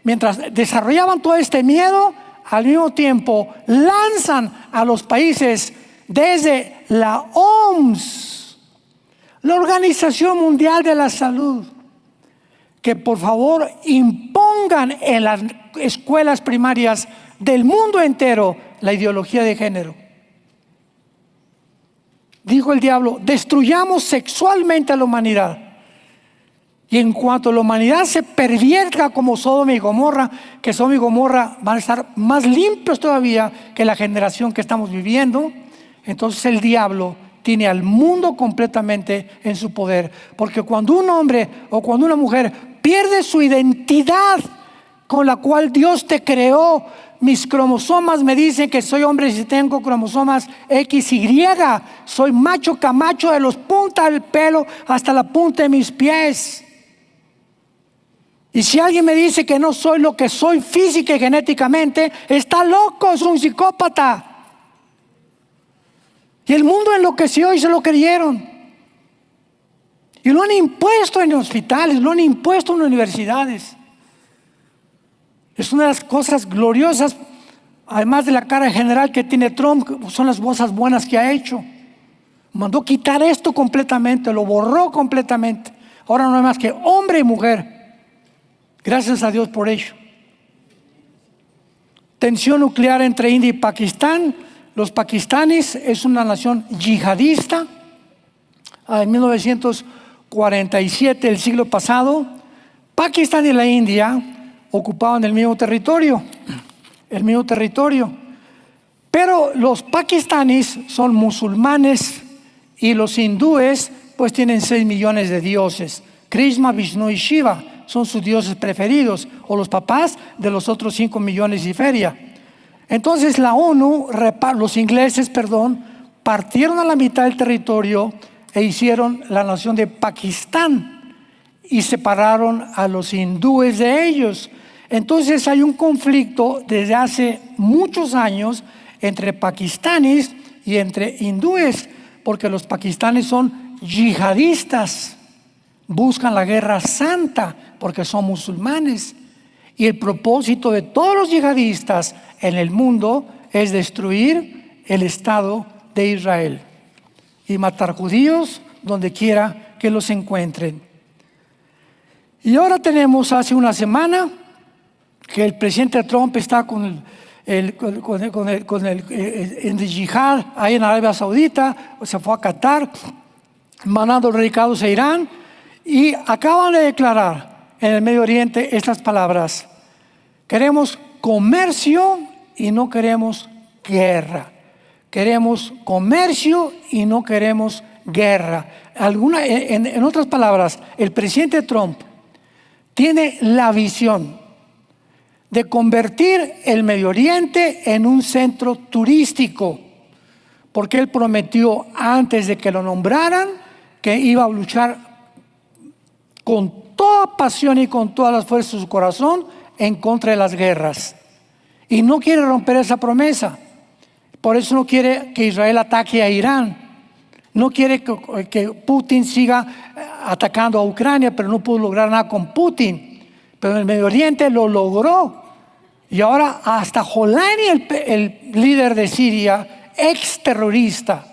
Mientras desarrollaban todo este miedo, al mismo tiempo lanzan a los países desde la OMS, la Organización Mundial de la Salud, que por favor impongan en las escuelas primarias del mundo entero la ideología de género. Dijo el diablo: destruyamos sexualmente a la humanidad. Y en cuanto la humanidad se pervierta como Sodoma y Gomorra, que Sodoma y Gomorra van a estar más limpios todavía que la generación que estamos viviendo, entonces el diablo tiene al mundo completamente en su poder. Porque cuando un hombre o cuando una mujer pierde su identidad con la cual Dios te creó, mis cromosomas me dicen que soy hombre si tengo cromosomas XY, soy macho camacho de los puntas del pelo hasta la punta de mis pies. Y si alguien me dice que no soy lo que soy física y genéticamente, está loco, es un psicópata. Y el mundo enloqueció y se lo creyeron. Y lo han impuesto en hospitales, lo han impuesto en universidades. Es una de las cosas gloriosas, además de la cara general que tiene Trump, son las cosas buenas que ha hecho. Mandó quitar esto completamente, lo borró completamente. Ahora no hay más que hombre y mujer. Gracias a Dios por ello. Tensión nuclear entre India y Pakistán. Los pakistaníes es una nación yihadista. En 1947, el siglo pasado, Pakistán y la India ocupaban el mismo territorio. Pero los pakistaníes son musulmanes y los hindúes pues tienen 6 millones de dioses. Krishna, Vishnu y Shiva son sus dioses preferidos, o los papás de los otros 5 millones y feria. Entonces la ONU, los ingleses, partieron a la mitad del territorio e hicieron la nación de Pakistán y separaron a los hindúes de ellos. Entonces hay un conflicto desde hace muchos años entre pakistaníes y entre hindúes, porque los pakistaníes son yihadistas, buscan la guerra santa porque son musulmanes. Y el propósito de todos los yihadistas en el mundo es destruir el Estado de Israel y matar judíos donde quiera que los encuentren. Y ahora tenemos hace una semana que el presidente Trump está con el yihad ahí en Arabia Saudita, se fue a Qatar, mandando recados a Irán, y acaban de declarar en el Medio Oriente estas palabras: queremos comercio y no queremos guerra. Queremos comercio y no queremos guerra. En otras palabras, el presidente Trump tiene la visión de convertir el Medio Oriente en un centro turístico, porque él prometió antes de que lo nombraran que iba a luchar con toda pasión y con todas las fuerzas de su corazón en contra de las guerras. Y no quiere romper esa promesa. Por eso no quiere que Israel ataque a Irán. No quiere que Putin siga atacando a Ucrania, pero no pudo lograr nada con Putin. Pero en el Medio Oriente lo logró. Y ahora hasta Jolani, el líder de Siria, ex terrorista,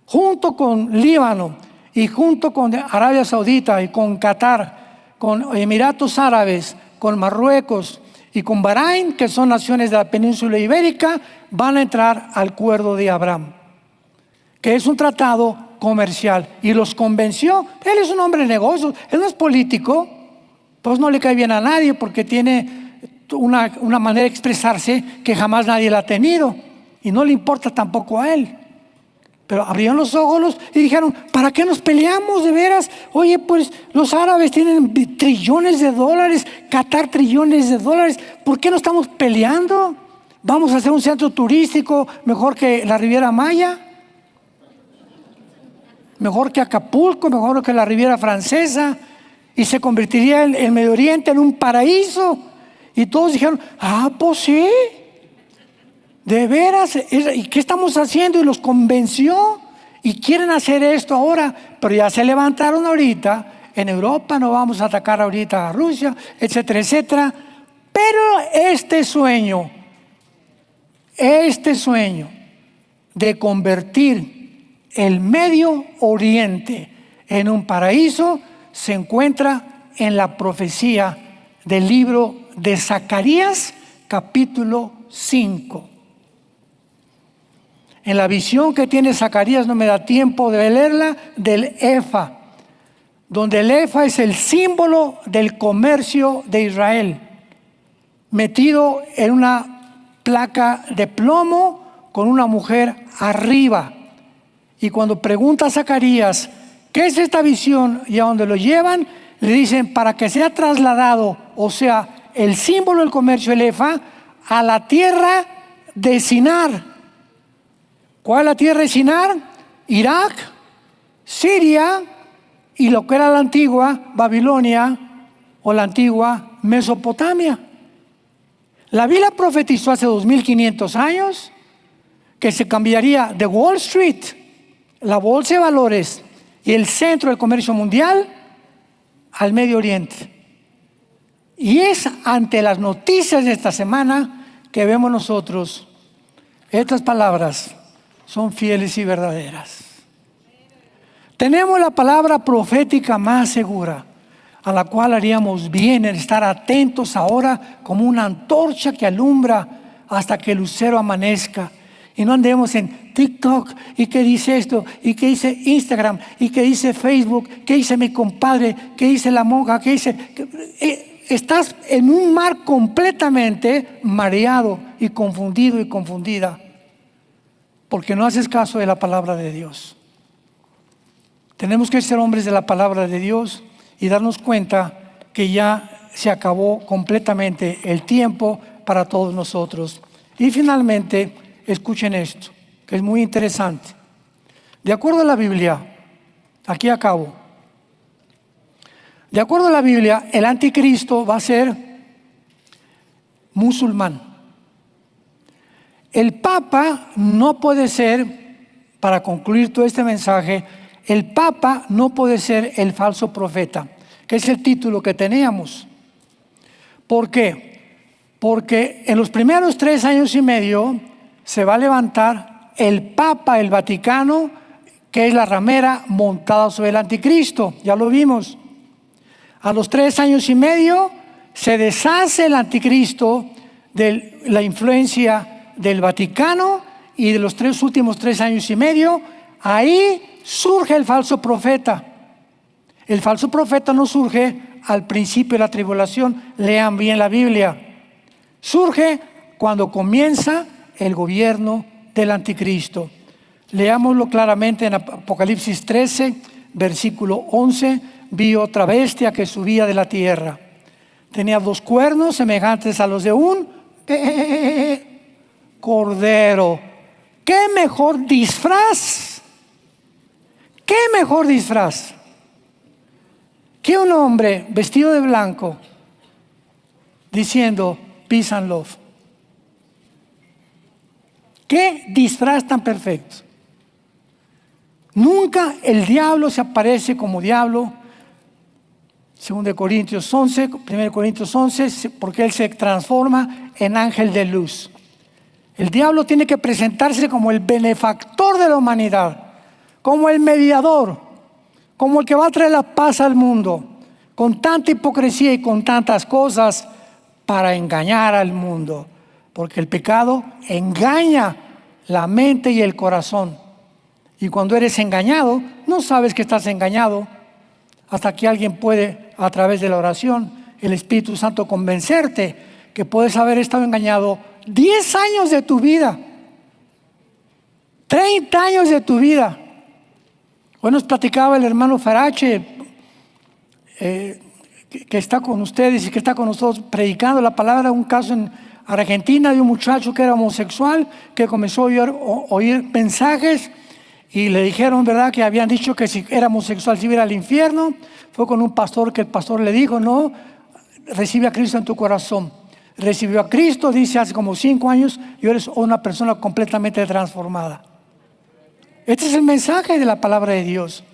junto con Líbano y junto con Arabia Saudita y con Qatar, con Emiratos Árabes, con Marruecos y con Bahrein, que son naciones de la península ibérica, van a entrar al acuerdo de Abraham, que es un tratado comercial, y los convenció. Él es un hombre de negocios, él no es político, pues no le cae bien a nadie porque tiene una manera de expresarse que jamás nadie la ha tenido, y no le importa tampoco a él. Pero abrieron los ojos y dijeron: ¿para qué nos peleamos de veras? Oye, pues los árabes tienen trillones de dólares, Qatar trillones de dólares, ¿por qué no estamos peleando? Vamos a hacer un centro turístico mejor que la Riviera Maya, mejor que Acapulco, mejor que la Riviera Francesa, y se convertiría el Medio Oriente en un paraíso. Y todos dijeron: pues sí, de veras, ¿y qué estamos haciendo? Y los convenció y quieren hacer esto ahora, pero ya se levantaron ahorita. En Europa no vamos a atacar ahorita a Rusia, etcétera, etcétera. Pero este sueño de convertir el Medio Oriente en un paraíso se encuentra en la profecía del libro de Zacarías, capítulo 5. En la visión que tiene Zacarías, no me da tiempo de leerla, del Efa, donde el Efa es el símbolo del comercio de Israel, metido en una placa de plomo con una mujer arriba. Y cuando pregunta a Zacarías, ¿qué es esta visión? Y a donde lo llevan, le dicen, para que sea trasladado, o sea, el símbolo del comercio, el efa, a la tierra de Sinar. ¿Cuál es la tierra de Sinar? Irak, Siria y lo que era la antigua Babilonia o la antigua Mesopotamia. La Biblia profetizó hace 2500 años que se cambiaría de Wall Street, la bolsa de valores y el centro del comercio mundial, al Medio Oriente. Y es ante las noticias de esta semana que vemos nosotros, estas palabras son fieles y verdaderas. Tenemos la palabra profética más segura, a la cual haríamos bien en estar atentos ahora como una antorcha que alumbra hasta que el lucero amanezca. Y no andemos en TikTok, y qué dice esto, y qué dice Instagram, y qué dice Facebook, qué dice mi compadre, qué dice la monja, qué dice... Estás en un mar completamente mareado y confundido y confundida, porque no haces caso de la palabra de Dios. Tenemos que ser hombres de la palabra de Dios y darnos cuenta que ya se acabó completamente el tiempo para todos nosotros. Y finalmente, escuchen esto, que es muy interesante. De acuerdo a la Biblia, aquí acabo. De acuerdo a la Biblia, el anticristo va a ser musulmán. El Papa no puede ser, para concluir todo este mensaje, el Papa no puede ser el falso profeta, que es el título que teníamos. ¿Por qué? Porque en los primeros 3 años y medio se va a levantar el Papa, el Vaticano, que es la ramera montada sobre el anticristo. Ya lo vimos. A los 3 años y medio se deshace el anticristo de la influencia del Vaticano, y de los últimos 3 años y medio, ahí surge el falso profeta. El falso profeta no surge al principio de la tribulación, lean bien la Biblia. Surge cuando comienza el gobierno del anticristo. Leámoslo claramente en Apocalipsis 13, versículo 11. Vi otra bestia que subía de la tierra. Tenía 2 cuernos semejantes a los de un cordero. ¿Qué mejor disfraz? ¿Qué mejor disfraz que un hombre vestido de blanco diciendo peace and love? ¿Qué disfraz tan perfecto? Nunca el diablo se aparece como diablo. 2 Corintios 11, 1 Corintios 11, porque él se transforma en ángel de luz. El diablo tiene que presentarse como el benefactor de la humanidad, como el mediador, como el que va a traer la paz al mundo, con tanta hipocresía y con tantas cosas para engañar al mundo, porque el pecado engaña la mente y el corazón. Y cuando eres engañado, no sabes que estás engañado, hasta que alguien puede, a través de la oración, el Espíritu Santo, convencerte que puedes haber estado engañado 10 años de tu vida, 30 años de tu vida. Hoy nos platicaba el hermano Farache, que está con ustedes y que está con nosotros predicando la palabra. Un caso en Argentina de un muchacho que era homosexual, que comenzó a oír mensajes. Y le dijeron, ¿verdad?, que habían dicho que si era homosexual se iba al infierno. Fue con un pastor, que el pastor le dijo, no, recibe a Cristo en tu corazón. Recibió a Cristo, dice, hace como 5 años, y eres una persona completamente transformada. Este es el mensaje de la palabra de Dios.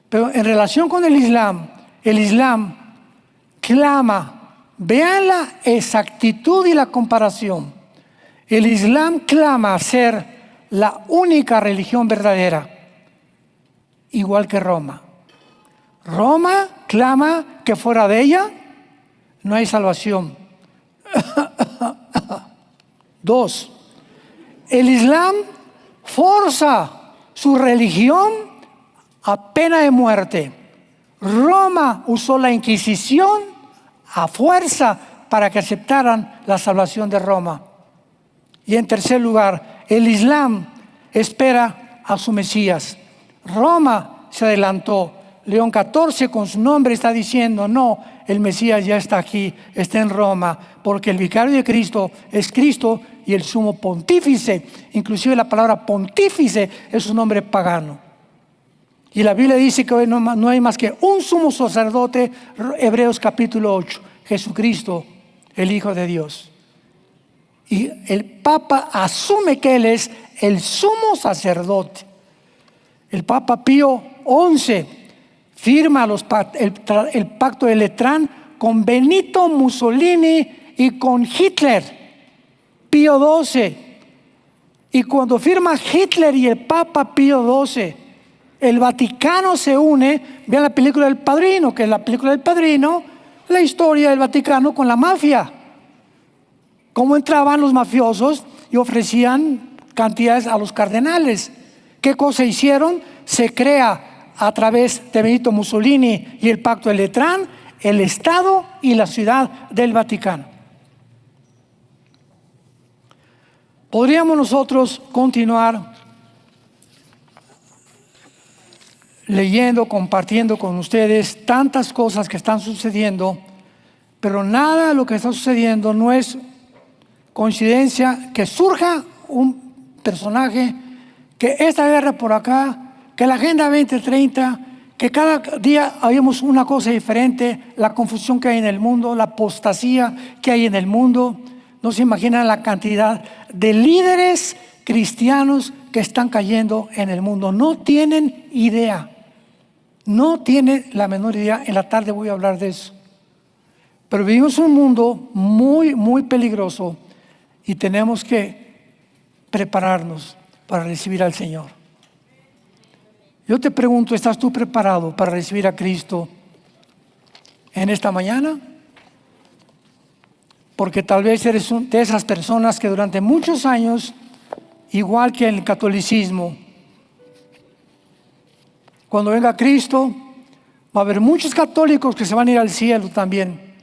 Pero en relación con el Islam clama, vean la exactitud y la comparación. El Islam clama ser la única religión verdadera, igual que Roma. Roma clama que fuera de ella no hay salvación. 2. El Islam forza su religión a pena de muerte. Roma usó la Inquisición a fuerza para que aceptaran la salvación de Roma. Y en tercer lugar, El Islam espera a su Mesías. Roma se adelantó. León XIV con su nombre está diciendo, no, el Mesías ya está aquí, está en Roma, porque el vicario de Cristo es Cristo y el sumo pontífice. Inclusive la palabra pontífice es un nombre pagano. Y la Biblia dice que hoy no hay más que un sumo sacerdote, Hebreos capítulo 8, Jesucristo, el Hijo de Dios. Y el Papa asume que Él es el sumo sacerdote. El Papa Pío XI firma el pacto de Letrán con Benito Mussolini y con Hitler, Pío XII. Y cuando firma Hitler y el Papa Pío XII, el Vaticano se une. Vean la película del Padrino, que es la película del Padrino, la historia del Vaticano con la mafia. Cómo entraban los mafiosos y ofrecían cantidades a los cardenales. ¿Qué cosa hicieron? Se crea a través de Benito Mussolini y el pacto de Letrán el Estado y la ciudad del Vaticano. Podríamos nosotros continuar leyendo, compartiendo con ustedes tantas cosas que están sucediendo, pero nada de lo que está sucediendo no es coincidencia que surja un personaje, que esta guerra por acá, que la Agenda 2030, que cada día habemos una cosa diferente, la confusión que hay en el mundo, la apostasía que hay en el mundo. No se imaginan la cantidad de líderes cristianos que están cayendo en el mundo. No tienen idea. No tienen la menor idea. En la tarde voy a hablar de eso. Pero vivimos un mundo muy, muy peligroso y tenemos que prepararnos para recibir al Señor. Yo te pregunto, ¿estás tú preparado para recibir a Cristo en esta mañana? Porque tal vez eres de esas personas que durante muchos años, igual que en el catolicismo, cuando venga Cristo, va a haber muchos católicos que se van a ir al cielo también,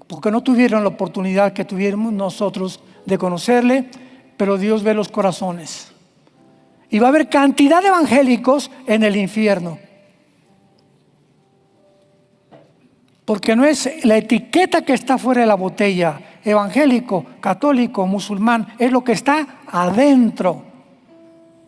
porque no tuvieron la oportunidad que tuvimos nosotros de conocerle, pero Dios ve los corazones. Y va a haber cantidad de evangélicos en el infierno. Porque no es la etiqueta que está fuera de la botella, evangélico, católico, musulmán, es lo que está adentro.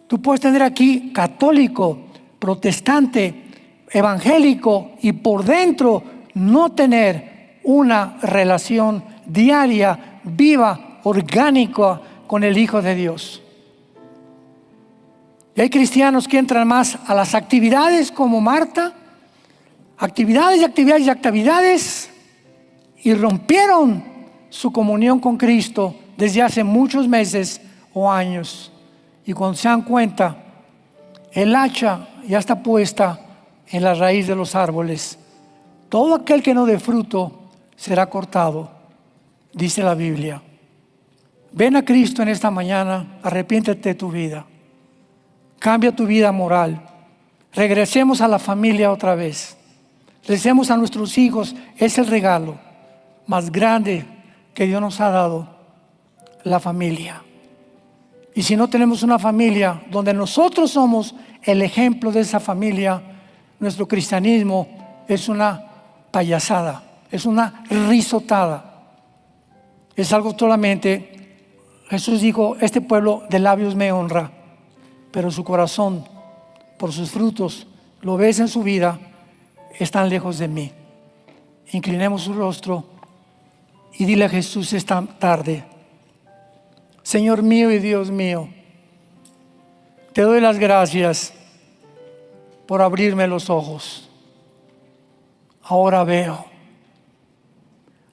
Tú puedes tener aquí católico, protestante, evangélico y por dentro no tener una relación diaria, viva, orgánica con el Hijo de Dios. Y hay cristianos que entran más a las actividades como Marta, actividades y actividades y actividades, y rompieron su comunión con Cristo desde hace muchos meses o años. Y cuando se dan cuenta, el hacha ya está puesta en la raíz de los árboles. Todo aquel que no dé fruto será cortado, dice la Biblia. Ven a Cristo en esta mañana, arrepiéntete de tu vida. Cambia tu vida moral. Regresemos a la familia otra vez. Regresemos a nuestros hijos. Es el regalo más grande que Dios nos ha dado, la familia. Y si no tenemos una familia donde nosotros somos el ejemplo de esa familia, nuestro cristianismo es una payasada, es una risotada. Es algo solamente, Jesús dijo, este pueblo de labios me honra, pero su corazón, por sus frutos, lo ves en su vida, están lejos de mí. Inclinemos su rostro y dile a Jesús esta tarde: Señor mío y Dios mío, te doy las gracias por abrirme los ojos. Ahora veo.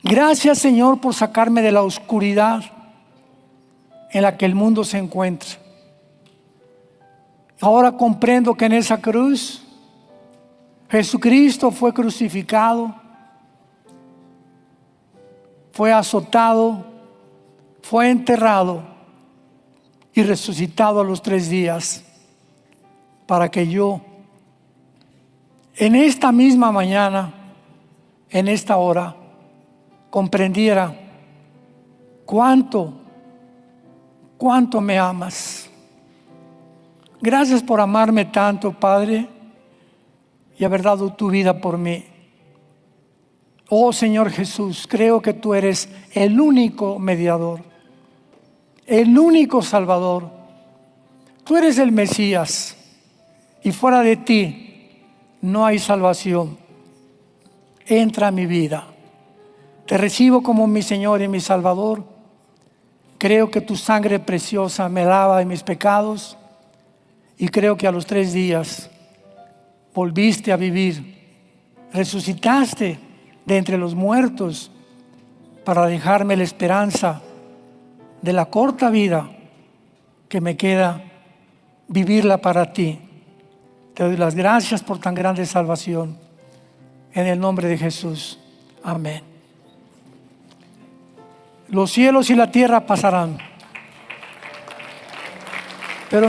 Gracias, Señor, por sacarme de la oscuridad en la que el mundo se encuentra. Ahora comprendo que en esa cruz Jesucristo fue crucificado, fue azotado, fue enterrado y resucitado a los 3 días para que yo en esta misma mañana, en esta hora, comprendiera cuánto me amas. Gracias por amarme tanto, Padre, y haber dado tu vida por mí. Oh Señor Jesús, creo que tú eres el único mediador, el único Salvador. Tú eres el Mesías y fuera de ti no hay salvación. Entra a mi vida. Te recibo como mi Señor y mi Salvador. Creo que tu sangre preciosa me lava de mis pecados y creo que a los 3 días volviste a vivir, resucitaste de entre los muertos para dejarme la esperanza de la corta vida que me queda, vivirla para ti. Te doy las gracias por tan grande salvación. En el nombre de Jesús. Amén. Los cielos y la tierra pasarán,